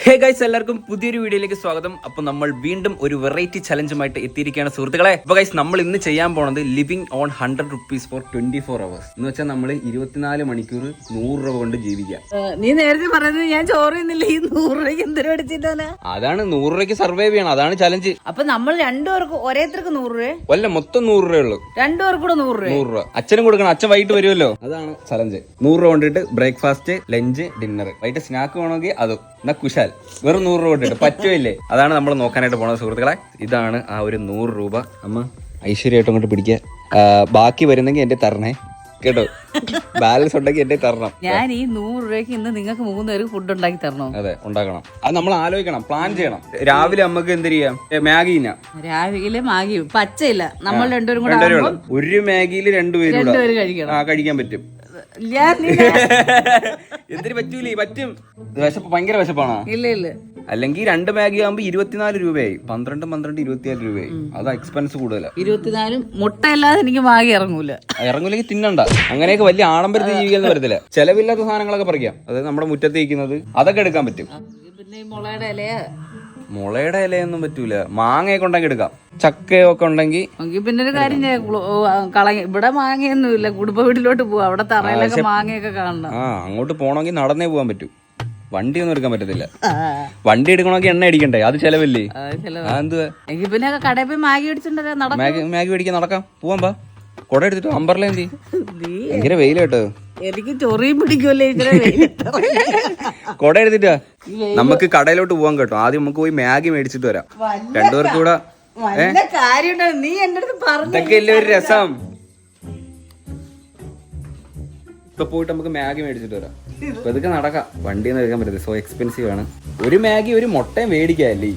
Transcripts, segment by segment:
Hey guys, എല്ലാവർക്കും പുതിയൊരു വീഡിയോയിലേക്ക് സ്വാഗതം. അപ്പൊ നമ്മൾ വീണ്ടും ഒരു വെറൈറ്റി ചലഞ്ചുമായിട്ട് എത്തിയിരിക്കുകയാണ് സുഹൃത്തുക്കളെ. അപ്പൊ ഗൈസ്, നമ്മൾ ഇന്ന് ചെയ്യാൻ പോണത് living on 100 rupees for 24 hours എന്ന് വെച്ചാൽ നമ്മൾ 24 മണിക്കൂർ 100 രൂപ കൊണ്ട് ജീവിക്കാം. നീ നേരത്തെ പറഞ്ഞത് ഞാൻ ചോറിന്നില്ല, ഈ 100 രൂപയ്ക്ക് എന്തിനു പഠിച്ചിട്ടാണ്? അതാണ് 100 രൂപയ്ക്ക് സർവൈവ് ചെയ്യണം, അതാണ് ചലഞ്ച്. അപ്പൊ നമ്മൾ രണ്ടുപേർക്ക് ഓരോരുത്തർക്ക് 100 രൂപ വല്ല മൊത്തം 100 രൂപയുള്ളൂ, രണ്ടുപേർക്ക് കൂടെ 100 രൂപ. 100 രൂപ അച്ഛനും കൊടുക്കണം, അച്ഛൻ വൈകിട്ട് വരുമല്ലോ. അതാണ് ചലഞ്ച്. 100 രൂപ കൊണ്ടിട്ട് ബ്രേക്ക്ഫാസ്റ്റ്, ലഞ്ച്, ഡിന്നർ, വൈകിട്ട് സ്നാക്ക് വേണമെങ്കിൽ അതും എന്നാ കുശാൽ. വെറും 100 രൂപ കൊണ്ടിട്ട് പറ്റുമില്ലേ? അതാണ് നമ്മൾ നോക്കാനായിട്ട് പോണത് സുഹൃത്തുക്കളെ. ഇതാണ് ആ ഒരു 100 രൂപ. അമ്മ ഐശ്വര്യമായിട്ട് അങ്ങോട്ട് പിടിക്കുക. ബാക്കി വരുന്നെങ്കിൽ എന്റെ തരണേ കേട്ടോ. ബാലൻസ് ഉണ്ടെങ്കിൽ എന്റെ തരണം. ഞാൻ ഈ 100 രൂപയ്ക്ക് ഇന്ന് നിങ്ങൾക്ക് 3 പേർക്ക് ഫുഡ് ഉണ്ടാക്കി തരണോ? അതെ, ഉണ്ടാക്കണം. അത് നമ്മൾ ആലോചിക്കണം, പ്ലാൻ ചെയ്യണം. രാവിലെ നമുക്ക് എന്ത് ചെയ്യാം? മാഗി രാവിലെ മാഗി പച്ചയില്ല, നമ്മൾ രണ്ടുപേരും കൂടെ ഒരു മാഗിയിൽ രണ്ടുപേരും കഴിക്കാൻ പറ്റും. എന്തിനു പറ്റൂലേ? പറ്റും. വിശപ്പ്, ഭയങ്കര വിശപ്പാണോ? ഇല്ല ഇല്ല. അല്ലെങ്കിൽ 2 മാഗി ആകുമ്പോ 24 രൂപയായി. 12 24 രൂപയായി. അത് എക്സ്പെൻസ് കൂടുതലാ. 24 മുട്ട അല്ലാതെ എനിക്ക് മാഗി ഇറങ്ങൂല. ഇറങ്ങൂലെങ്കിൽ തിന്നണ്ട. അങ്ങനെയൊക്കെ വലിയ ആഡംബരത്തിൽ ജീവിക്കാൻ വരത്തില്ല. ചെലവില്ലാത്ത സാധനങ്ങളൊക്കെ പറിക്കാം. അതായത് നമ്മുടെ മുറ്റത്ത് ഇരിക്കുന്നത് അതൊക്കെ എടുക്കാൻ പറ്റും. പിന്നെ മുളയുടെ ഇലയാ? മുളയുടെ ഇലയൊന്നും പറ്റൂല. മാങ്ങയൊക്കെ ഉണ്ടെങ്കിൽ എടുക്കാം. ചക്കയൊക്കെ ഉണ്ടെങ്കിൽ. പിന്നെ ഒരു കാര്യം, ഇവിടെ മാങ്ങയൊന്നും ഇല്ല. കുടുംബ വീട്ടിലോട്ട് പോവാ, അവിടെ തറയിലൊക്കെ മാങ്ങയൊക്കെ കാണണം. അങ്ങോട്ട് പോണെങ്കിൽ നടന്നേ പോകാൻ പറ്റൂ. വണ്ടി ഒന്നും എടുക്കാൻ പറ്റത്തില്ല. വണ്ടി എടുക്കണമെങ്കിൽ എണ്ണ അടിക്കണ്ടേ? അത് ചെലവല്ലേ? എന്തുവാ? പിന്നെ കടയിൽ പോയി മാഗി മേടിച്ചിട്ടുണ്ടല്ലോ. മാഗി മേടിക്കാൻ നടക്കാം. പോവാൻ പാ. കൊട എടുത്തിട്ട് അമ്പർല എന്തി? ഭയങ്കര വെയിൽ കേട്ടോ. എനിക്ക് ചൊറിയും പിടിക്കുമല്ലേ കൊട എടുത്തിട്ടാ. നമുക്ക് കടയിലോട്ട് പോവാൻ കേട്ടോ. ആദ്യം നമുക്ക് പോയി മാഗി മേടിച്ചിട്ട് വരാം. രണ്ടുപേർക്കും കൂടെ. ഇതൊക്കെ അല്ലേ ഒരു രസം. ഇപ്പൊ പോയിട്ട് നമുക്ക് മാഗി മേടിച്ചിട്ട് വരാം. ഇപ്പൊ ഇതൊക്കെ നടക്കാം. വണ്ടിയൊന്നും എടുക്കാൻ പറ്റത്തില്ല, സോ എക്സ്പെൻസീവ് ആണ്. ഒരു മാഗി ഒരു മുട്ടയും മേടിക്കാല്ലേ?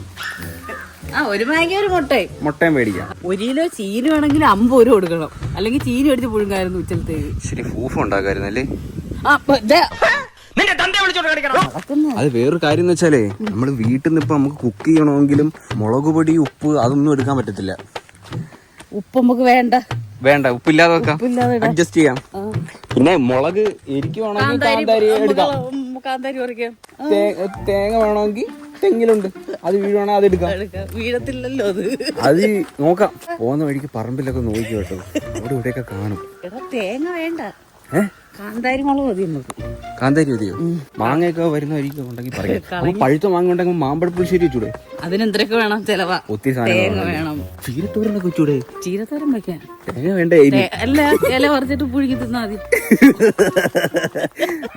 ഒരു മാഗി ഒരു മുട്ടയും മേടിക്കാം. 1 കിലോ ചീനി വേണമെങ്കിൽ 50 രൂപ കൊടുക്കണം. അല്ലെങ്കിൽ ചീനി അടിച്ച് പുഴുങ്ങായിരുന്നു ഉച്ചലത്തേക്ക്. ശരി, ഫൂഫ് ഉണ്ടാക്കായിരുന്നല്ലേ? അത് വേറൊരു കാര്യം എന്ന് വെച്ചാലേ, നമ്മള് വീട്ടിൽ നിന്ന് ഇപ്പൊ നമുക്ക് കുക്ക് ചെയ്യണമെങ്കിലും മുളക് പൊടി, ഉപ്പ് അതൊന്നും എടുക്കാൻ പറ്റത്തില്ല. ഉപ്പ് നമുക്ക് വേണ്ട, ഉപ്പില്ലാതെ വെക്കാം, അഡ്ജസ്റ്റ് ചെയ്യാം. പിന്നെ മുളക് എരിക്കുവാണെങ്കിൽ കാന്താരി എടുക്കാം. തേങ്ങ വേണമെങ്കിൽ തെങ്ങിലുണ്ട്, അത് വീഴുവാണെങ്കിൽ അത് എടുക്കാം. വീഴത്തില്ലല്ലോ അത് നോക്കാം. പോകുന്ന വഴിക്ക് പറമ്പിലൊക്കെ നോക്കി കേട്ടോ, അവിടെ ഇവിടെയൊക്കെ കാണും. തേങ്ങ വേണ്ട, കാന്താരി മുളക് മതി നമുക്ക്. കാന്താരി മതിയോ? മാങ്ങയൊക്കെ വരുന്ന വഴിക്ക് ഉണ്ടെങ്കിൽ പറയാം. പഴുത്ത മാങ്ങ ഉണ്ടെങ്കിൽ മാമ്പഴ പുളിശ്ശേരി വെച്ചൂടെ? അതിനെന്തൊക്കെ വേണം? ചെലവാ. ഒത്തിരി സാധനം വേണം. ചീരത്തോരനൊക്കെ വെച്ചൂടെ? ചീരത്തോരൻ വെക്കാൻ തേങ്ങ വേണ്ടേ? അല്ല, ഇല പറിച്ചിട്ട് പുഴുങ്ങി തിന്നാ മതി.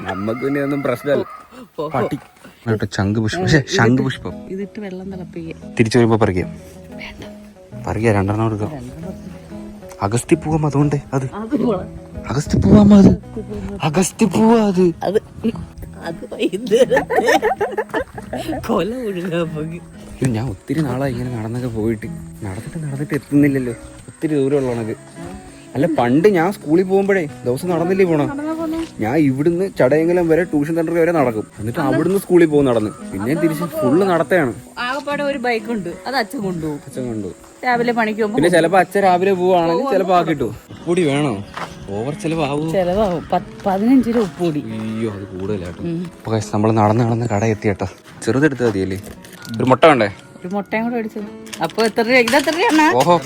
നമ്മക്ക് പിന്നെ ഒന്നും പ്രശ്നമല്ല. പട്ടി ശംഖുപുഷ്പം, ശംഖുപുഷ്പം ഇതിട്ട് വെള്ളം തിളപ്പിക്കുക. തിരിച്ചു വരുമ്പോ പറിക്കാം. പറിക്കാം, 2 എടുക്കാം. അഗസ്ത്യപ്പൂവം, അതുകൊണ്ട് അത് അഗസ്ത്യപ്പൂവാ. അഗസ്ത്യപ്പൂവാ അത്. ഞാൻ ഒത്തിരി നാളായി ഇങ്ങനെ നടന്നൊക്കെ പോയിട്ട്. നടന്നിട്ട് എത്തുന്നില്ലല്ലോ. ഒത്തിരി ദൂരമുള്ളവണക്ക്. അല്ല, പണ്ട് ഞാൻ സ്കൂളിൽ പോകുമ്പോഴേ ദിവസം നടന്നില്ലേ പോണം. ഞാൻ ഇവിടുന്ന് ചടയങ്കലം വരെ ട്യൂഷൻ സെന്റർ വരെ നടക്കും. എന്നിട്ട് അവിടുന്ന് സ്കൂളിൽ പോകും നടന്ന്. പിന്നെ തിരിച്ച് ഫുള്ള് നടത്താണ്. ആകപ്പാടെ ഒരു ബൈക്ക് ഉണ്ട്, അത് അച്ഛൻ കൊണ്ടുപോകും. രാവിലെ പണിക്ക് പോകുമ്പോ. പിന്നെ ചിലപ്പോ അച്ഛൻ രാവിലെ പോവാണെങ്കിൽ ചിലപ്പോ ആക്കിട്ടു. ഉപ്പുപൊടി വേണോ? ഓവർ ചെലവാകും. 15 രൂപ ഉപ്പുപൊടി. അയ്യോ, അത് കൂടുതലാട്ടോ. നമ്മൾ നടന്ന് കട എത്തി കേട്ടോ. ചെറുതെടുത്താൽ മതിയല്ലേ? ഒരു മുട്ട വേണ്ടേ? ഒരു മുട്ടയും കൂടെ അടിച്ചു. അപ്പൊ എത്ര രൂപ? ഇതെത്ര രൂപ? ഓഹോ,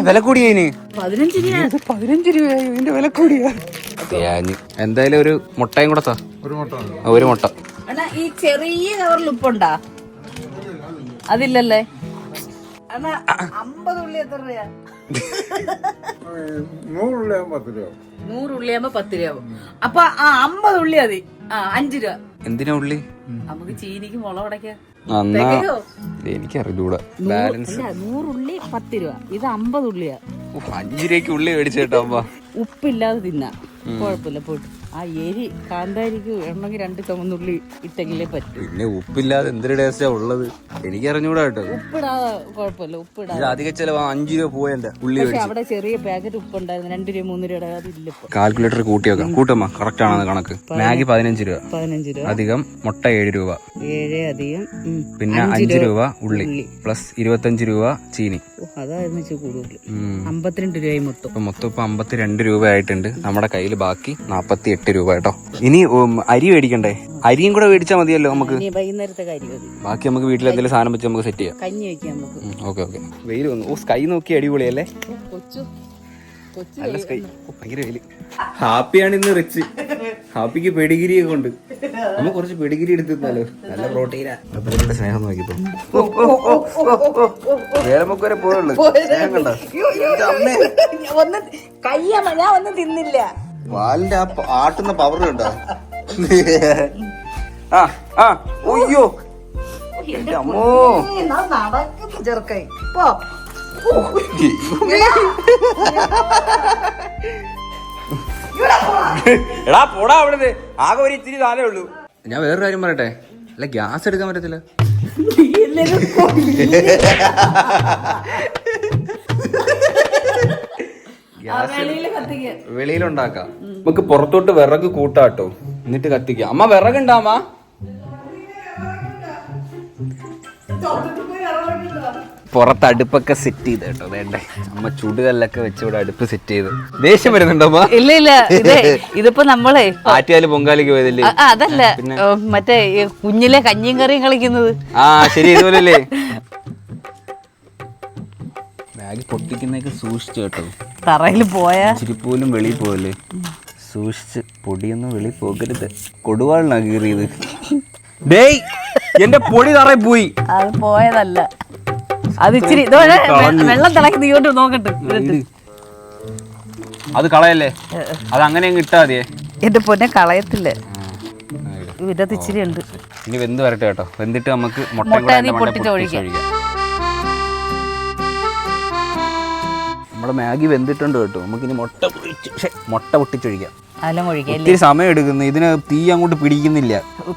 വില കൂടിയതിന് 15 രൂപയായി. ഇതിന്റെ വില കൂടിയാ. എന്തായാലും ഒരു മുട്ടയും കൂടെ താ. ഒരു മുട്ട. ഈ ചെറിയ കവറിൽ ഉപ്പുണ്ടാ? അതില്ലല്ലേ? 50 ഉള്ളി എത്ര രൂപ? 100 ഉള്ളിയാകുമ്പോ 10 രൂപ. അപ്പൊ 50 ഉള്ളി മതി. 5 രൂപ. എന്തിനാ ഉള്ളി? നമുക്ക് ചീനിക്ക് മുളക് ഉടയ്ക്കാം. എനിക്കറിഞ്ഞൂടാ ബാലൻസ്. 100 ഉള്ളി 10 രൂപ. ഇത് 50 ഉള്ളിയാ. 5 രൂപയ്ക്ക് ഉള്ളി മേടിച്ചേട്ടോ. ഉപ്പില്ലാതെ തിന്നാ കുഴപ്പമില്ല. പോയിട്ട് ആ എരി കാന്താരിക്ക് വേണമെങ്കിൽ 2 ചുവന്നുള്ളി ഇട്ടെങ്കിലേ പറ്റും. പിന്നെ ഉപ്പില്ലാതെ എന്തൊരു ടേസ്റ്റാ ഉള്ളത്? എനിക്കറിഞ്ഞൂടാ കേട്ടോ. ഉപ്പിടാതെ കുഴപ്പമില്ല. ഉപ്പിടാതെ അധിക ചെലവ് 5 രൂപ പോയെന്റെ ഉള്ളി. പക്ഷെ അവിടെ ചെറിയ പാക്കറ്റ് ഉപ്പുണ്ടായിരുന്നു, 2 രൂപ 3 രൂപയുടെ. അതില്ല. കാൽക്കുലേറ്റർ കൂട്ടി വെക്കാം. കൂട്ടമ്മ, കറക്റ്റ് ആണെന്ന് കണക്ക്. മാഗി 15 രൂപ. 15 രൂപ അധികം മുട്ട 7 രൂപ. 7 അധികം. പിന്നെ 5 രൂപ ഉള്ളി പ്ലസ് 25 രൂപ ചീനി. അതായിരുന്നു കൂടുതൽ. 52 രൂപയായി മൊത്തം. മൊത്തം ഇപ്പൊ 52 രൂപ ആയിട്ടുണ്ട്. നമ്മുടെ കയ്യിൽ ബാക്കി 48 8 രൂപ കേട്ടോ. ഇനി അരി മേടിക്കണ്ടേ? അരിയും കൂടെ മേടിച്ചാൽ മതിയല്ലോ നമുക്ക്. വൈകുന്നേരത്തെ കാര്യം മതി. ബാക്കി നമുക്ക് വീട്ടിൽ എന്തെങ്കിലും സാധനം വെച്ച് നമുക്ക് സെറ്റ് ചെയ്യാം. കഞ്ഞി വെക്കാം നമുക്ക്. Okay okay. വെയിൽ വന്നു. ഓ സ്കൈ നോക്കി അടിപൊളിയല്ലേ? നല്ല സ്കൈ. ഭയങ്കര വെയില്. ഹാപ്പിയാണ് ഇന്ന് റിച്ച്. ഹാപ്പിക്ക് പെഡിഗിരി ഒക്കെ ഉണ്ട്. നമ്മൾ കുറച്ച് പെഡിഗിരി എടുത്തിരുന്നാലോ? നല്ല പ്രോട്ടീനാ. അപ്പഴത്തെ സ്നേഹം നോക്കിപ്പോ വേലമുക്ക് വരെ പോയുള്ളു. സ്നേഹം കണ്ടോ? ഞാൻ ഒന്നും തിന്നില്ല. വാലിന്റെ ആ ആട്ടുന്ന പവർ കണ്ടോ? ഒയ്യോ അമ്മോ ചെറുക്കായി എടാ പോടാ അവിടുന്ന്. ആകെ ഒരു ഇത്തിരി താലേ ഉള്ളൂ. ഞാൻ വേറൊരു കാര്യം പറയട്ടെ, അല്ല ഗ്യാസ് എടുക്കാൻ പറ്റത്തില്ല. വെളിയിലുണ്ടാക്കാം. നമുക്ക് പുറത്തോട്ട് വിറക് കൂട്ടാട്ടോ, എന്നിട്ട് കത്തിക്കാം. അമ്മ വിറകുണ്ടാമാ? പുറത്ത് അടുപ്പൊക്കെ സെറ്റ് ചെയ്ത് കേട്ടോ. വേണ്ടേ അമ്മ ചുടുകല്ലൊക്കെ വെച്ച് ഇവിടെ അടുപ്പ് സെറ്റ് ചെയ്ത്. ദേഷ്യം വരുന്നുണ്ടോ? ഇല്ല ഇല്ല, ഇതിപ്പോ നമ്മളെ ആറ്റുകാല് പൊങ്കാലിക്ക് പോയതല്ലേ? അതല്ല, മറ്റേ കുഞ്ഞിലെ കഞ്ഞിയും കറിയും കളിക്കുന്നത്. ആ ശരി, ഇതുപോലല്ലേ. ബാഗ് പൊട്ടിക്കുന്നൊക്കെ സൂക്ഷിച്ചു കേട്ടോ. തറയിൽ പോയാ ചിരിപ്പോലും വെളിയിൽ പോയല്ലേ. സൂക്ഷിച്ച്, പൊടിയൊന്നും വെളിയിൽ പോകരുത്. കൊടുവാളിനാ കീറിയത്. ഡേയ് എന്റെ പൊടി തറയിൽ പോയി. അത് പോയതല്ല, അത് ഇച്ചിരി വെള്ളം തിളക്കി നീയോട്ട് നോക്കട്ടെ. അത് കളയല്ലേ, അത് അങ്ങനെ അങ്ങ് ഇട്ടാ മതിയേ. എന്റെ പൊന്നെ കളയത്തില്ല, ഇതിനകത്ത് ഇച്ചിരി ഉണ്ട്. ഇനി വെന്ത് വരട്ടെ കേട്ടോ. വെന്തിട്ട് നമുക്ക് മുട്ട പൊട്ടിച്ചൊഴിക്കാം. നമ്മുടെ മാഗി വെന്തിട്ടുണ്ട് കേട്ടോ. നമുക്കിനി മുട്ട പൊട്ടിച്ചൊഴിക്കാം. ഒത്തിരി സമയം എടുക്കുന്നു, ഇതിന് തീ അങ്ങോട്ട് പിടിക്കുന്നില്ല.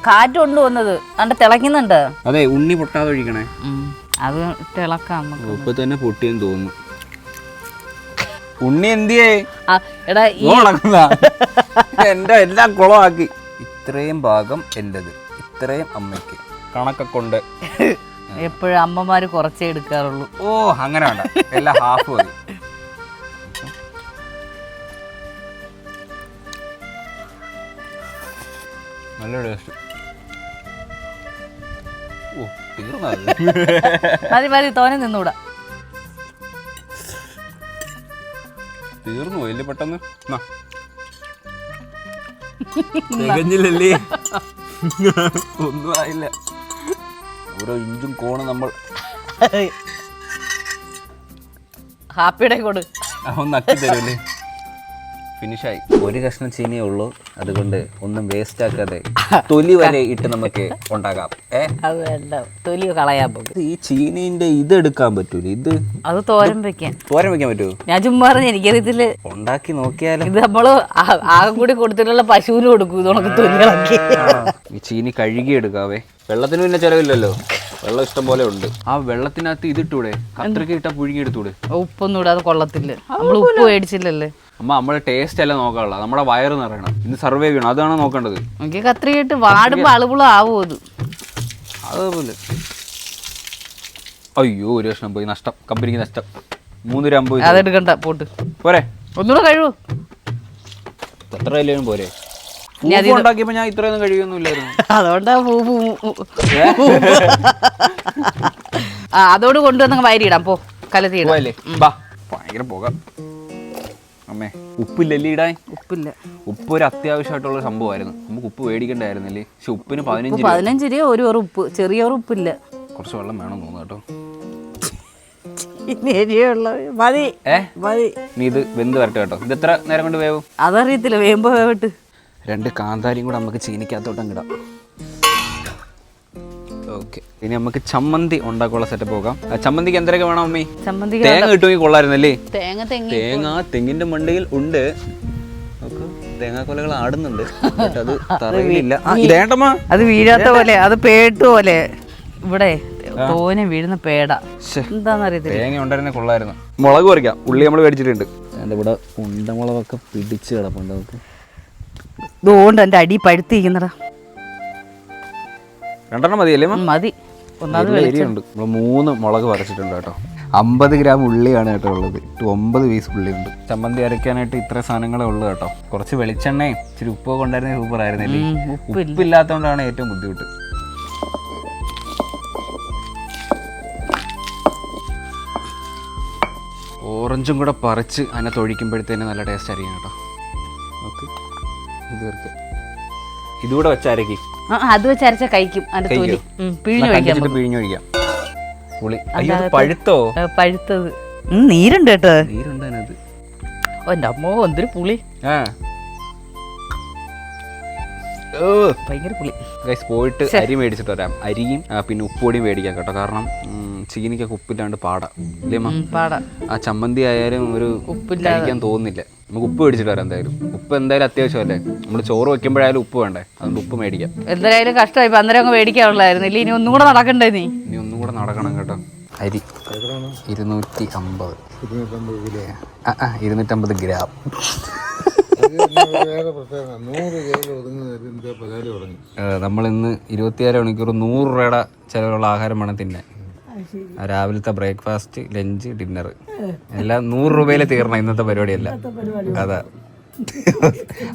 കാറ്റ് കൊണ്ടുവന്നത് അണ്ട് തിളക്കുന്നുണ്ട്. അതെ, ഉണ്ണി പൊട്ടാതെ ഒഴിക്കണേ. അത് തിളക്കാം. ഇപ്പൊ തന്നെ പൊട്ടിയെന്ന് തോന്നുന്നു. ഉണ്ണി എന്തിയേ? എടാ എന്റെ എല്ലാം കുളമാക്കി. ഇത്രയും ഭാഗം എന്റേത്, ഇത്രയും അമ്മയ്ക്ക്. കണക്കൊക്കെ കൊണ്ട് എപ്പോഴും അമ്മമാര് കുറച്ചേ എടുക്കാറുള്ളൂ. ഓ അങ്ങനെ വേണ്ട, എല്ലാം ഹാഫ് മതി. നല്ല ടേസ്റ്റ്. ഓ മതി മതി, തോനെ നിന്നൂടാ. തീർന്നു പോയില്ലേ പെട്ടെന്ന്? തികഞ്ഞില്ലല്ലേ? ഒന്നും ആയില്ല. ഓരോ ഇഞ്ചും കോണ് നമ്മൾ ഹാപ്പിയുടെ കൊടു നക്കി തരൂല്ലേ? ഫിനിഷായി. ഒരു കഷ്ണം ചീനിയേ ഉള്ളൂ, അതുകൊണ്ട് ഒന്നും വേസ്റ്റ് ആക്കാതെ തൊലി വരെ ഇട്ട് നമുക്ക് ഉണ്ടാക്കാം. അത് വേണ്ട, തൊലി കളയാൻ പോകും. ഈ ചീനീന്റെ ഇത് എടുക്കാൻ പറ്റൂല? ഇത് അത് തോരൻ വെക്കാൻ പറ്റുമോ? ഞാൻ ചുമ്മാ പറഞ്ഞു, എനിക്കറിയത്തില്ല. ഉണ്ടാക്കി നോക്കിയാലോ? ഇത് നമ്മള് ആകെ കൂടി കൊടുത്തിട്ടുള്ള പശുവിന് കൊടുക്കും ഇതൊക്കെ തൊലികളൊക്കെ. ഈ ചീനി കഴുകി എടുക്കാവേ. വെള്ളത്തിന് പിന്നെ ചെലവില്ലല്ലോ, വെള്ളം ഇഷ്ടം പോലെ ഉണ്ട്. ആ വെള്ളത്തിനകത്ത് ഇതിട്ടൂടെ? കത്രിക ഇട്ടാ പുഴുങ്ങി എടുത്തൂടെ? ഉപ്പൊന്നും ഇടാതെ കൊള്ളത്തില്ല. നമ്മൾ ഉപ്പ് മേടിച്ചില്ലല്ലേ. അമ്മ നമ്മുടെ ടേസ്റ്റ് അല്ല നോക്കാനുള്ള, നമ്മുടെ വയറ് നിറയണം. ഇന്ന് സർവൈവ് ചെയ്യണം, അതാണ് നോക്കേണ്ടത്. എനിക്ക് കത്രികയിട്ട് വാടുമ്പോ അളുപുളം ആവും. അതുപോലെ. അയ്യോ, ഒരു കഷ്ണം പോയി, നഷ്ടം. കമ്പനിക്ക് നഷ്ടം. 3 രൂപ. അതെടുക്കണ്ട, പോട്ട് പോരെ. ഒന്നുകൂടെ കഴിവൂ. എത്ര വിലയും പോരെ? ഉണ്ടാക്കിയപ്പോ ഞാൻ ഇത്രയൊന്നും കഴിയൊന്നുമില്ലായിരുന്നു. അതുകൊണ്ടാ അതോട് കൊണ്ടുവന്ന വയറിയിടാം. പോ, കലത്തിയിടല്ലേ. ഭയങ്കര പോകാം. അമ്മേ, ഉപ്പില്ലല്ലേ ഇടാൻ? ഉപ്പില്ല. ഉപ്പ് ഒരു അത്യാവശ്യമായിട്ടുള്ള സംഭവമായിരുന്നു. നമുക്ക് ഉപ്പ് മേടിക്കണ്ടായിരുന്നല്ലേ? പക്ഷെ ഉപ്പിന് 15 രൂപ ഒരു ഉപ്പ്. ചെറിയ ഉപ്പില്ല. കുറച്ച് വെള്ളം വേണം തോന്നുന്നു കേട്ടോ. മതി മതി. നീ ഇത് വെന്ത് വരട്ടെ കേട്ടോ. ഇത് എത്ര നേരം കൊണ്ട് വേവും? അതറിയത്തില്ല, വേമ്പോ വേവിട്ട്. 2 കാന്താരിയും കൂടെ നമുക്ക് ചീനിക്കകത്തോട്ട് ഇടാം. ഓക്കെ, ഇനി നമുക്ക് ചമ്മന്തി ഉണ്ടാക്കാനുള്ള സെറ്റപ്പ് പോകാം. ചമ്മന്തിക്ക് എന്തൊക്കെ വേണം അമ്മേ? തേങ്ങ കിട്ടുമെങ്കിൽ കൊള്ളായിരുന്നല്ലേ? തേങ്ങ തെങ്ങിന്റെ മണ്ടയിൽ ഉണ്ട്. തേങ്ങാക്കൊലകൾ ആടുന്നുണ്ട്, അത് തറയിലില്ല. അത് വീഴാത്ത പോലെ, അത് പേട്ട് പോലെ. ഇവിടെ തോനെ വീഴുന്ന പേട എന്താന്നറിയത്തില്ല. തേങ്ങ ഉണ്ടായിരുന്നെ കൊള്ളായിരുന്നു. മുളക് പറിക്കാം. ഉള്ളി നമ്മൾ മേടിച്ചിട്ടുണ്ട്. എൻ്റെ ഇവിടെ ഉണ്ടമുളകൊക്കെ പിടിച്ച് കിടപ്പുണ്ട്. നമുക്ക് ഇതുകൊണ്ട് എൻ്റെ അടി പഴുത്തിരിക്കുന്നടാ. 2 മതിയല്ലേ? മതി. ഒന്നാമത് 3 മുളക് പറിച്ചിട്ടുണ്ട് കേട്ടോ. 50 ഗ്രാം ഉള്ളിയാണ് കേട്ടോ ഉള്ളത്. 9 പീസ് ഉള്ളിയുണ്ട്. ചമ്മന്തി അരയ്ക്കാനായിട്ട് ഇത്ര സാധനങ്ങളേ ഉള്ളൂ കേട്ടോ. കുറച്ച് വെളിച്ചെണ്ണയും ഇച്ചിരി ഉപ്പൊക്കെ ഉണ്ടായിരുന്ന സൂപ്പർ ആയിരുന്നില്ലേ. ഉപ്പില്ലാത്തതുകൊണ്ടാണ് ഏറ്റവും ബുദ്ധിമുട്ട്. ഓറഞ്ചും കൂടെ പറിച്ച് അതിനകത്ത് ഒഴിക്കുമ്പോഴത്തേന് നല്ല ടേസ്റ്റ് ആയിരിക്കും കേട്ടോ. ഓക്കെ, ഇത് വരയ്ക്കാം. ഇതുകൂടെ വെച്ചരക്കി അത് വെച്ച് അരച്ച കഴിക്കും. പിഴിഞ്ഞൊഴിക്കാം. പുളി അയ്യോ പഴുത്തോ? പഴുത്തത് നീരുണ്ട് കേട്ടോ. നീരുണ്ട് അതിനകത്ത്. എന്റെ അമ്മോ എന്തൊരു പുളി. ഭയങ്കര പുളി. ഗൈസ് പോയിട്ട് അരി മേടിച്ചിട്ട് വരാം. അരിയും പിന്നെ ഉപ്പുപൊടിയും മേടിക്കാം കേട്ടോ. കാരണം ചീനിക്കൊക്കെ ഉപ്പില്ലാണ്ട് പാടാ. ആ ചമ്മന്തി ആയാലും ഒരു കഴിക്കാൻ തോന്നുന്നില്ല. നമുക്ക് ഉപ്പ് മേടിച്ചിട്ട് വരാം. എന്തായാലും ഉപ്പ് എന്തായാലും അത്യാവശ്യമല്ലേ. നമ്മൾ ചോറ് വെക്കുമ്പോഴായാലും ഉപ്പ് വേണ്ടേ. അതുകൊണ്ട് ഉപ്പ് മേടിക്കാം. എന്തായാലും കഷ്ടമായി. അന്നേരം അങ്ങ് മേടിക്കാനുള്ളായിരുന്നു. ഇല്ല ഇനി ഒന്നും കൂടെ നടക്കണ്ടേ? ഇനി ഒന്നും കൂടെ നടക്കണം കേട്ടോ. അരി 250 250 ഗ്രാം. നമ്മളിന്ന് 24 മണിക്കൂർ 100 രൂപയുടെ ചിലവുള്ള ആഹാരം വേണം തിന്നാൻ. രാവിലത്തെ ബ്രേക്ക്ഫാസ്റ്റ്, ലഞ്ച്, ഡിന്നർ എല്ലാം 100 രൂപയിൽ തീർണം ഇന്നത്തെ പരിപാടിയല്ല. അതാ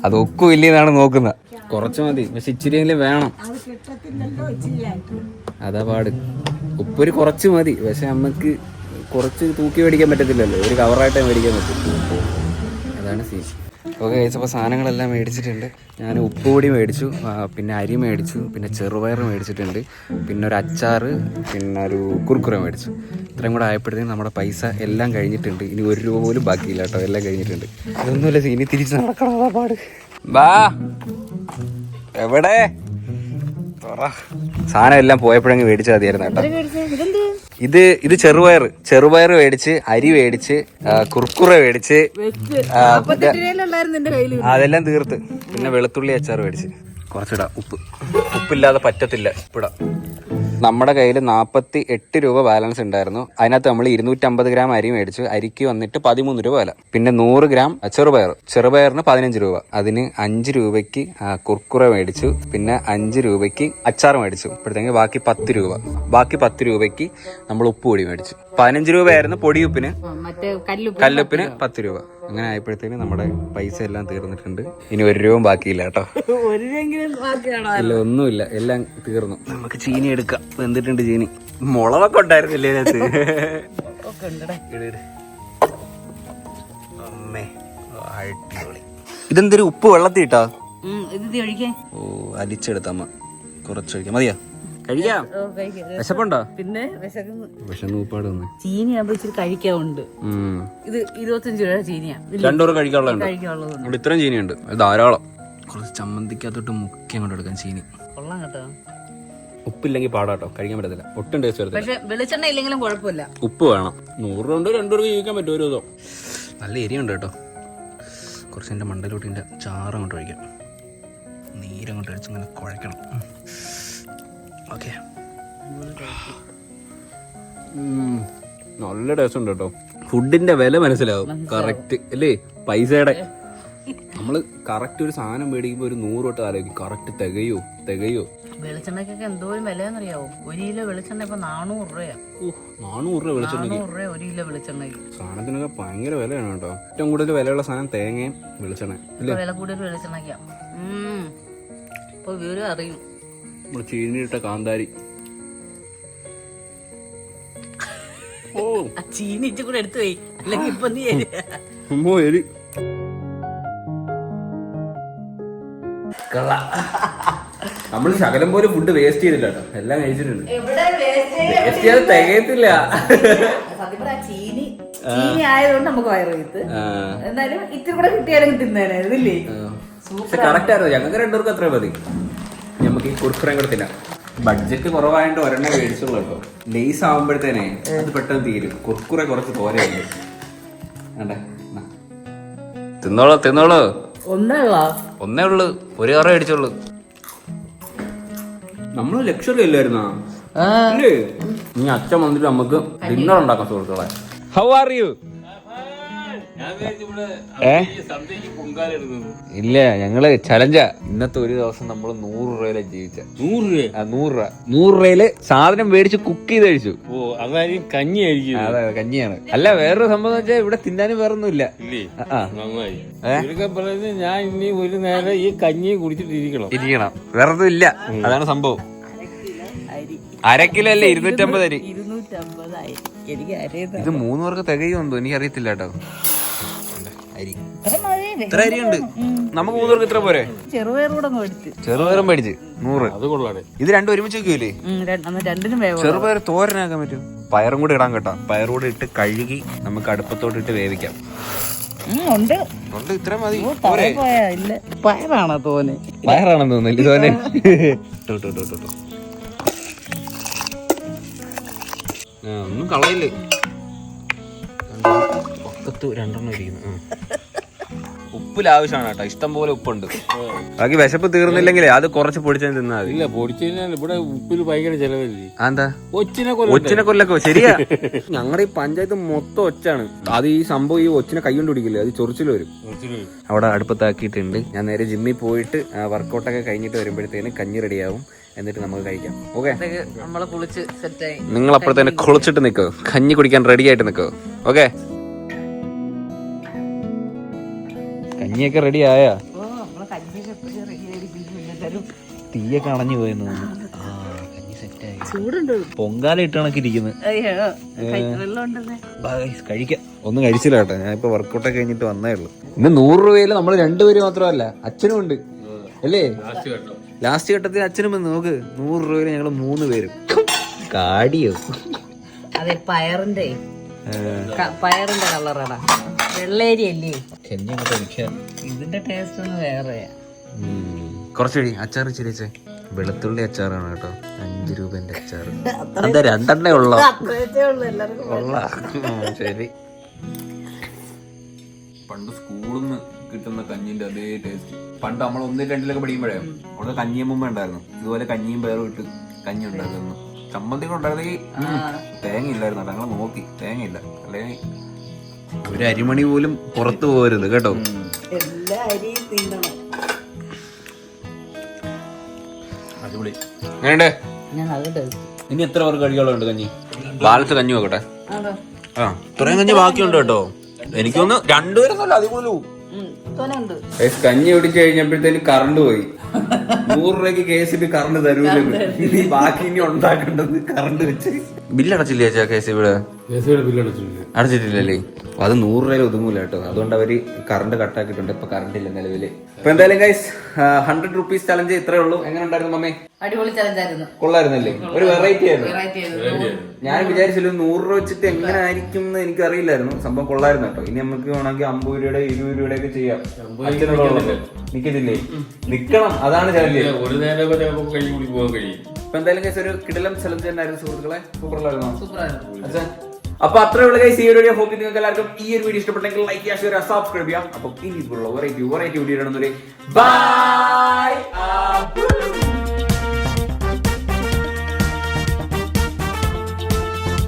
അത് ഒക്കും ഇല്ലെന്നാണ് നോക്കുന്നത്. കുറച്ച് മതി, പക്ഷെ ഇച്ചിരിയെങ്കിലും വേണം. അതാ പാട്. ഉപ്പൊരു കുറച്ച് മതി, പക്ഷെ നമുക്ക് കുറച്ച് തൂക്കി മേടിക്കാൻ പറ്റത്തില്ലല്ലോ. ഒരു കവറായിട്ടേ മേടിക്കാൻ പറ്റും. അതാണ് സീൻ. ഓക്കെ കഴിച്ചപ്പോൾ സാധനങ്ങളെല്ലാം മേടിച്ചിട്ടുണ്ട്. ഞാൻ ഉപ്പ് പൊടി മേടിച്ചു, പിന്നെ അരി മേടിച്ചു, പിന്നെ ചെറുപയർ മേടിച്ചിട്ടുണ്ട്, പിന്നെ ഒരു അച്ചാറ്, പിന്നെ ഒരു കുർക്കുറ മേടിച്ചു. ഇത്രയും കൂടെ ആയപ്പോഴത്തേക്കും നമ്മുടെ പൈസ എല്ലാം കഴിഞ്ഞിട്ടുണ്ട്. ഇനി 1 രൂപ പോലും ബാക്കിയില്ല കേട്ടോ. എല്ലാം കഴിഞ്ഞിട്ടുണ്ട്. ഇതൊന്നുമല്ല, ഇനി തിരിച്ച് നടക്കണം. പാട് ബാ. എവിടെ സാധനം എല്ലാം പോയപ്പോഴങ്ങ് മേടിച്ചാൽ മതിയായിരുന്നു കേട്ടോ. ഇത് ചെറുപയർ മേടിച്ച്, അരി മേടിച്ച്, കുർക്കുറ മേടിച്ച്, അതെല്ലാം തീർത്ത്. പിന്നെ വെളുത്തുള്ളി അച്ചാർ മേടിച്ച്. കുറച്ചിടാം. ഉപ്പില്ലാതെ പറ്റത്തില്ല. ഉപ്പിടാം. നമ്മുടെ കയ്യിൽ 48 രൂപ ബാലൻസ് ഉണ്ടായിരുന്നു. അതിനകത്ത് നമ്മൾ 250 ഗ്രാം അരി മേടിച്ചു. അരിക്ക് വന്നിട്ട് 13 രൂപ വില. പിന്നെ 100 ഗ്രാം ചെറുപയറിന് 15 രൂപ. അതിന് 5 രൂപയ്ക്ക് കുർക്കുറ മേടിച്ചു. പിന്നെ 5 രൂപയ്ക്ക് അച്ചാർ മേടിച്ചു. ഇപ്പോഴത്തേക്ക് ബാക്കി 10 രൂപ. ബാക്കി 10 രൂപയ്ക്ക് നമ്മൾ ഉപ്പ് പൊടി മേടിച്ചു. 15 രൂപയായിരുന്നു പൊടിയുപ്പിന്. കല്ലുപ്പിന് 10 രൂപ. അങ്ങനെ ആയപ്പോഴത്തേന് നമ്മുടെ പൈസ എല്ലാം തീർന്നിട്ടുണ്ട്. ഇനി 1 രൂപ ബാക്കിയില്ല കേട്ടോ. ഇല്ല, ഒന്നുമില്ല, എല്ലാം തീർന്നു. നമുക്ക് ചീനി എടുക്കാം. വെന്തിട്ടുണ്ട് ചീനി. മുളകൊക്കെ ഉണ്ടായിരുന്നില്ലേ അതിനകത്ത്? അമ്മേ അടിപൊളി. ഇതെന്തൊരു ഉപ്പ് വെള്ളത്തിട്ടാ? ഓ, അലിച്ചെടുത്തമ്മ. കുറച്ചൊഴിക്കാം. മതിയാ? കഴിക്കാം. വിശപ്പുണ്ടോ? പിന്നെ വിശന്നൂപ്പാട് വന്ന്. ചീനിയാകുമ്പോ ഇച്ചിരി കഴിക്കാറുണ്ട്. ഇത് 25 രൂപ ചീനിയാ. 2 രൂപ കഴിക്കാനുള്ളത്. ഇത്രയും ചീനിയുണ്ട്, ധാരാളം. കുറച്ച് ചമ്മന്തിക്കകത്തോട്ട് മുക്കി അങ്ങോട്ട് എടുക്കാൻ ചീനി. കൊള്ളാം കേട്ടോ. ഉപ്പില്ലെങ്കിൽ പാടാട്ടോ, കഴിക്കാൻ പറ്റത്തില്ല. ഒട്ടും ടേസ്റ്റ് വരത്തില്ല. പക്ഷെ വെളിച്ചെണ്ണ ഇല്ലെങ്കിലും കുഴപ്പമില്ല. ഉപ്പ് വേണം. 100 രൂപ കൊണ്ട് 2 രൂപ ജീവിക്കാൻ പറ്റും ഒരു ദിവസം. നല്ല എരിയുണ്ട് കേട്ടോ. കുറച്ച് എൻ്റെ മണ്ടയിലോട്ടിൻ്റെ ചാറ് അങ്ങോട്ട് ഒഴിക്കാം. നീരങ്ങോട്ട് ഒഴിച്ച് ഇങ്ങനെ കുഴക്കണം. ഓക്കെ, നല്ല ടേസ്റ്റ് ഉണ്ട് കേട്ടോ. ഫുഡിന്റെ വില മനസ്സിലാവും കറക്റ്റ് അല്ലേ? പൈസയുടെ നമ്മള് കറക്റ്റ് ഒരു സാധനം മേടിക്കുമ്പോൾ ഒരു 100 തൊട്ട് ആലോചിക്കും. കറക്റ്റ് തികയോ? വെളിച്ചെണ്ണയ്ക്കൊക്കെ എന്തോരം വിലയെന്നറിയാവോ? 1 കിലോ വെളിച്ചെണ്ണ ഇപ്പൊ 400 രൂപയാ. 400 രൂപ വെളിച്ചെണ്ണയ്ക്ക്. 1 കിലോ വെളിച്ചെണ്ണയ്ക്ക്. സാധനത്തിനൊക്കെ ഭയങ്കര വിലയാണ് കേട്ടോ. ഏറ്റവും കൂടുതൽ വിലയുള്ള സാധനം തേങ്ങയും വെളിച്ചെണ്ണ. വില കൂടുതൽ വെളിച്ചെണ്ണയ്ക്കാ. ഇപ്പൊ വിവരം അറിയും. നമ്മള് ചീനിയിട്ട കാന്താരി. ഓ, ചീനി കൂടെ എടുത്തു പോയി. അല്ലെങ്കിൽ ഇപ്പൊ നീ എരി. നമ്മള് ശകലം പോലും ഫുഡ് വേസ്റ്റ് ചെയ്തില്ല കേട്ടോ. എല്ലാം കഴിച്ചിട്ടുണ്ട്. വേസ്റ്റ് ചെയ്യാതെ തികയത്തില്ല. ചീനി ആയതുകൊണ്ട് നമുക്ക് വയറുവെയ്ത്ത്. എന്നാലും ഇത്തിരി കൂടെ കിട്ടിയാലും തിന്നാനായിരുന്നില്ലേ? പക്ഷെ കറക്റ്റ് ആയിരുന്നു. ഞങ്ങൾക്ക് 2 പേർക്ക് അത്രയും മതി. നമുക്ക് ഈ കുർക്കുറയും കൂടെ തിന്നാം. ബഡ്ജറ്റ് കുറവായതുകൊണ്ട് ഒരെണ്ണം മേടിച്ചുള്ളൂ കേട്ടോ. ലേസ് ആവുമ്പോഴത്തേനെ അത് പെട്ടെന്ന് തീരും. കുർക്കുറെ കുറച്ച് പോലെയുണ്ട്. തിന്നോളൂ. ഒന്നേ ഉള്ളു. 1 കറ മേടിച്ചോളൂ. നമ്മള് ലക്ഷറി അല്ലായിരുന്നാ? ഇനി അച്ഛൻ വന്നിട്ട് നമുക്ക് ഡിന്നർ ഉണ്ടാക്കാം സുഹൃത്തുക്കളെ. How are you? ഇല്ല, ഞങ്ങള് ചലഞ്ച. ഇന്നത്തെ ഒരു ദിവസം നമ്മൾ 100 രൂപയിലെ ജീവിച്ച. 100 രൂപയില് സാധനം മേടിച്ച് കുക്ക് ചെയ്ത് കഴിച്ചു. ഓ, അതായത് കഞ്ഞി ആയിരിക്കും. അതെ, കഞ്ഞിയാണ്. അല്ല, വേറൊരു സംഭവം എന്ന് വെച്ചാൽ ഇവിടെ തിന്നാനും വേറൊന്നും ഇല്ല. നന്നായി. ഇവരൊക്കെ പറയുന്നത് ഞാൻ ഇനി ഒരു നേരം ഈ കഞ്ഞി കുടിച്ചിട്ടിരിക്കണം. വേറൊന്നും ഇല്ല. അതാണ് സംഭവം. അര കിലോ അല്ലേ 250 അരി. 250 എനിക്ക് ഇത് 3 പേർക്ക് തികയുണ്ടോ എനിക്ക് അറിയത്തില്ല കേട്ടോ. അരി ഇത്ര അരി ഉണ്ട്. നമുക്ക് 3 പേർക്ക് ഇത്ര പോരെ? ചെറുപയറും മേടിച്ച് 100. അത് കൊള്ളാടെ. ഇത് രണ്ടും ഒരുമിച്ച് വെക്കൂലേ? ചെറുപയർ തോരനാക്കാൻ പറ്റും. പയറും കൂടി ഇടാൻ കേട്ടോ. പയറും കൂടി ഇട്ട് കഴുകി നമുക്ക് അടുപ്പത്തോട്ട് ഇട്ട് വേവിക്കാം. ഉണ്ട്, ഇത്ര മതി. പയറാണോ തോന്നെ? പയറാണെന്ന് തോന്നുന്നില്ല തോന്നെ. ഒന്നും കളയില്ലേ. ഒക്കത്ത് 2 ഇരിക്കുന്നു. ഉപ്പിൽ ആവശ്യമാണ് കേട്ടോ. ഇഷ്ടം പോലെ ഉപ്പുണ്ട്. ബാക്കി വിശപ്പ് തീർന്നില്ലെങ്കിലേ അത് കുറച്ച് പൊടിച്ചാൽ തിന്നാ മതി. ഇല്ല, പൊടിച്ചാൽ ഇവിടെ ഉപ്പിൽ ഭയങ്കര ചെലവല്ലേ. എന്താ ഒച്ചിനെ കൊല്ലൊക്കെ ശരിയാ. ഞങ്ങളുടെ ഈ പഞ്ചായത്ത് മൊത്തം ഒച്ചാണ്. അത് ഈ സംഭവം ഈ ഒച്ചിനെ കൈ കൊണ്ട് പിടിക്കില്ലേ, അത് ചൊറിച്ചിൽ വരും. അവിടെ അടുപ്പത്താക്കിയിട്ടുണ്ട്. ഞാൻ നേരെ ജിമ്മിൽ പോയിട്ട് വർക്കൗട്ടൊക്കെ കഴിഞ്ഞിട്ട് വരുമ്പോഴത്തേന് കഞ്ഞി റെഡിയാവും. എന്നിട്ട് നമുക്ക് കഴിക്കാം. ഓക്കെ, നിങ്ങൾ അപ്പോഴത്തേന് കുളിച്ചിട്ട് നിൽക്കോ, കഞ്ഞി കുടിക്കാൻ റെഡി ആയിട്ട് നിൽക്കോ. ഓക്കെ, കഞ്ഞിയൊക്കെ റെഡി ആയാ? തീയൊക്കെ അണഞ്ഞു പോയെന്ന് തോന്നുന്നു. കഞ്ഞി സെറ്റായി. പൊങ്കാല ഇട്ട് കണക്കിരിക്കുന്നു. കഴിക്കാം. ഒന്നും കഴിച്ചില്ല കേട്ടോ. ഞാൻ ഇപ്പൊ വർക്കൗട്ടൊക്കെ കഴിഞ്ഞിട്ട് വന്നേ ഉള്ളൂ. ഇന്ന് 100 രൂപയില് നമ്മൾ 2 പേര് മാത്രമല്ല, അച്ഛനും ഉണ്ട് അല്ലേ? ലാസ്റ്റ് ഘട്ടത്തിൽ അച്ഛനും വന്ന് നോക്ക്. 100 രൂപയില് ഞങ്ങള് 3 പേരും. കാടിയോ? അതെ, പയറിന്റെ കളറാടാ. വെള്ളേരിയല്ലേ ഇതിന്റെ ടേസ്റ്റ് ഒന്ന് വേറെയാ. കുറച്ചുകൂടി അച്ചാർ ചിരിച്ചേ. വെളുത്തുള്ളി അച്ചാറാണ് കേട്ടോ. 5 രൂപന്റെ അച്ചാർ. എന്താ 2 ഉള്ളോ? ശരി. പണ്ട് സ്കൂളിൽ നിന്ന് കിട്ടുന്ന കഞ്ഞിന്റെ അതേ ടേസ്റ്റ്. പണ്ട് നമ്മൾ 1, 2 പഠിക്കുമ്പോഴേ അവിടെ കഞ്ഞിയമ്മ ഉണ്ടായിരുന്നു. ഇതുപോലെ കഞ്ഞിയും പയറും ഇട്ട് കഞ്ഞി ഉണ്ടായിരുന്നു. ചമ്മന്തി ഉണ്ടായിരുന്നെങ്കിൽ തേങ്ങ ഇല്ലായിരുന്നു. ഞങ്ങൾ നോക്കി, തേങ്ങയില്ല. അല്ലെങ്കിൽ ഒരു അരിമണി പോലും പുറത്തു പോകരുത് കേട്ടോ. അടിപൊളി. ഇനി എത്ര പേർക്ക് കഴിക്കാനുണ്ട് കഞ്ഞി? ബാലൻസ് കഞ്ഞി നോക്കട്ടെ. ഇത്രയും കഞ്ഞി ബാക്കിയുണ്ട് കേട്ടോ. എനിക്കൊന്ന് 2 പേരൊന്നല്ല, അതിപോലും കഞ്ഞി ഒടിച്ചു കഴിഞ്ഞപ്പോഴത്തേന് കറണ്ട് പോയി. 100 രൂപയ്ക്ക് കേസിട്ട് കറണ്ട് തരൂലെന്ന്. ഇനി ബാക്കി ഇനി ഉണ്ടാക്കേണ്ടത് കറണ്ട് വെച്ച്. ബില്ലടച്ചില്ലേ ചേച്ചാ കേസ്? ഇവിടെ അടച്ചിട്ടില്ലല്ലേ? അത് 100 രൂപയിൽ ഒതുങ്ങൂല കേട്ടോ. അതുകൊണ്ട് അവര് കറണ്ട് കട്ടാക്കിയിട്ടുണ്ട്. ഇപ്പൊ കറണ്ട് ഇല്ല നിലവില്. ഇപ്പൊ എന്തായാലും ഗൈസ് 100 റുപ്പീസ് ചലഞ്ച് ഇത്രേ ഉള്ളൂ. എങ്ങനെ ഉണ്ടായിരുന്നു മമ്മേ? അടിപൊളി ചലഞ്ചായിരുന്നു. കൊള്ളായിരുന്നല്ലേ? ഒരു വെറൈറ്റി ആയിരുന്നു. ഞാൻ വിചാരിച്ചില്ല 100 രൂപ വെച്ചിട്ട് എങ്ങനെ ആയിരിക്കും എന്ന് എനിക്ക് അറിയില്ലായിരുന്നു. സംഭവം കൊള്ളായിരുന്നു കേട്ടോ. ഇനി നമുക്ക് വേണമെങ്കിൽ 50 രൂപയുടെ 20 രൂപയുടെ ഒക്കെ ചെയ്യാം. നിക്കത്തില്ലേ? നിക്കണം, അതാണ് ചലഞ്ച്. ഒരു നേരം വരെ നമുക്ക് കൈ കൂടി പോകാൻ കഴിയും. ഇപ്പൊ എന്തായാലും ഗൈസ് ഒരു കിടിലം ചലഞ്ച് തന്നെയായിരുന്നു സുഹൃത്തുക്കളെ. സൂപ്പറായിരുന്നു. അപ്പൊ അത്രേ ഉള്ള ഗൈസ് ഈ വീഡിയോ. ഹോപ്പ് നിങ്ങൾക്ക് എല്ലാവർക്കും ഈ ഒരു വീഡിയോ ഇഷ്ടപ്പെട്ടെങ്കിൽ ലൈക്ക് ചെയ്യാൻ, ഷെയർ ചെയ്യാൻ, സബ്സ്ക്രൈബ് ചെയ്യാം. അപ്പൊ ഇനി വെറൈറ്റി വീഡിയോ ബൈ.